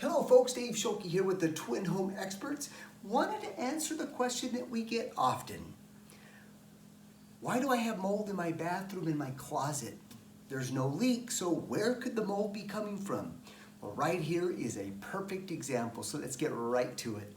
Hello folks, Dave Schulke here with the Twin Home Experts. Wanted to answer the question that we get often. Why do I have mold in my bathroom and my closet? There's no leak, so where could the mold be coming from? Well, right here is a perfect example, so let's get right to it.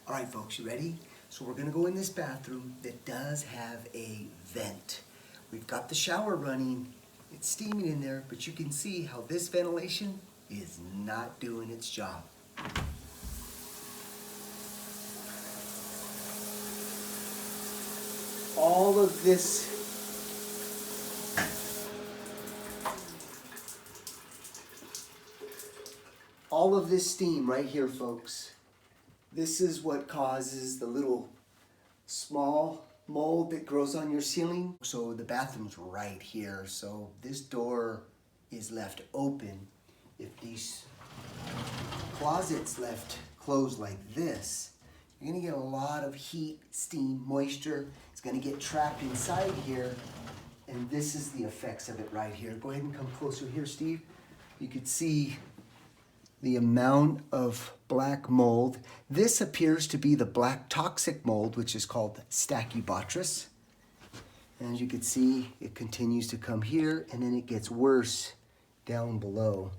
All right, folks, you ready? So we're gonna go in this bathroom that does have a vent. We've got the shower running, it's steaming in there, but you can see how this ventilation is not doing its job. All of this steam right here, folks. This is what causes the little small mold that grows on your ceiling. So the bathroom's right here. So this door is left open. If these closets left closed like this, you're gonna get a lot of heat, steam, moisture. It's gonna get trapped inside here. And this is the effects of it right here. Go ahead and come closer here, Steve. You could see the amount of black mold. This appears to be the black toxic mold, which is called Stachybotrys. And as you can see, it continues to come here and then it gets worse down below.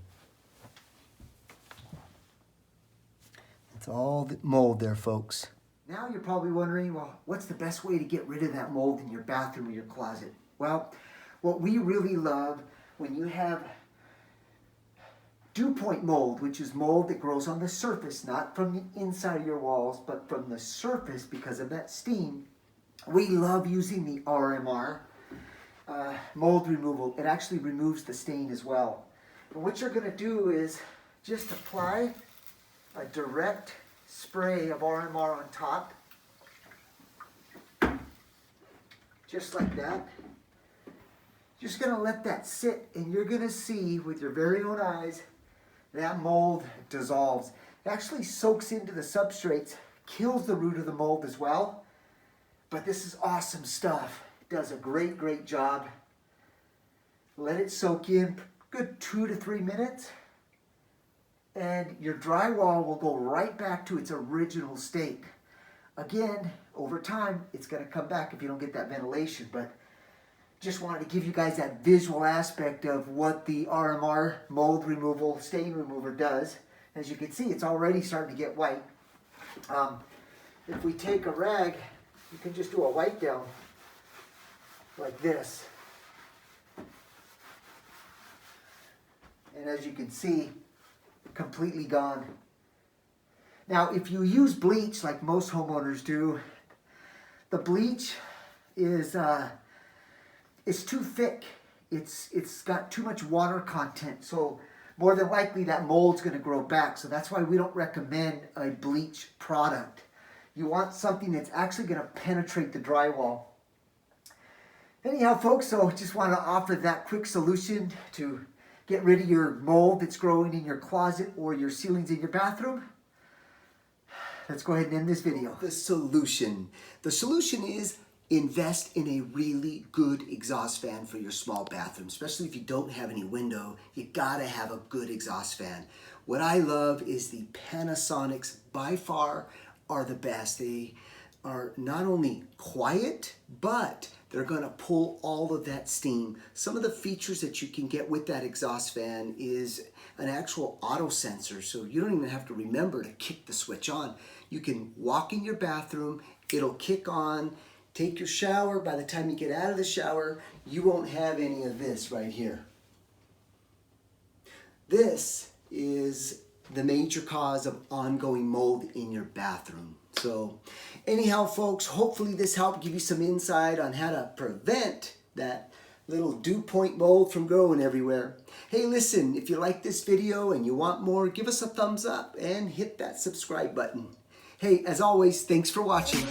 That's all the mold there, folks. Now you're probably wondering, well, what's the best way to get rid of that mold in your bathroom or your closet? Well, what we really love when you have dew point mold, which is mold that grows on the surface, not from the inside of your walls, but from the surface because of that steam. We love using the RMR mold removal. It actually removes the stain as well. And what you're going to do is just apply a direct spray of RMR on top, just like that. Just going to let that sit, and you're going to see with your very own eyes that mold dissolves. It actually soaks into the substrates, kills the root of the mold as well. But this is awesome stuff. It does a great job. Let it soak in good 2 to 3 minutes. And your drywall will go right back to its original state. Again, over time, it's going to come back if you don't get that ventilation. But just wanted to give you guys that visual aspect of what the RMR mold removal, stain remover does. As you can see, it's already starting to get white. If we take a rag, you can just do a wipe down like this. And as you can see, completely gone. Now, if you use bleach like most homeowners do, the bleach is it's too thick. It's got too much water content. So more than likely that mold's going to grow back. So that's why we don't recommend a bleach product. You want something that's actually going to penetrate the drywall. Anyhow, folks, so just want to offer that quick solution to get rid of your mold that's growing in your closet or your ceilings in your bathroom. Let's go ahead and end this video. The solution is invest in a really good exhaust fan for your small bathroom, especially if you don't have any window. You gotta have a good exhaust fan. What I love is the Panasonics, by far are the best. They are not only quiet, but they're gonna pull all of that steam. Some of the features that you can get with that exhaust fan is an actual auto sensor, so you don't even have to remember to kick the switch on. You can walk in your bathroom, it'll kick on. Take your shower. By the time you get out of the shower, you won't have any of this right here. This is the major cause of ongoing mold in your bathroom. So anyhow, folks, hopefully this helped give you some insight on how to prevent that little dew point mold from growing everywhere. Hey, listen, if you like this video and you want more, give us a thumbs up and hit that subscribe button. Hey, as always, thanks for watching.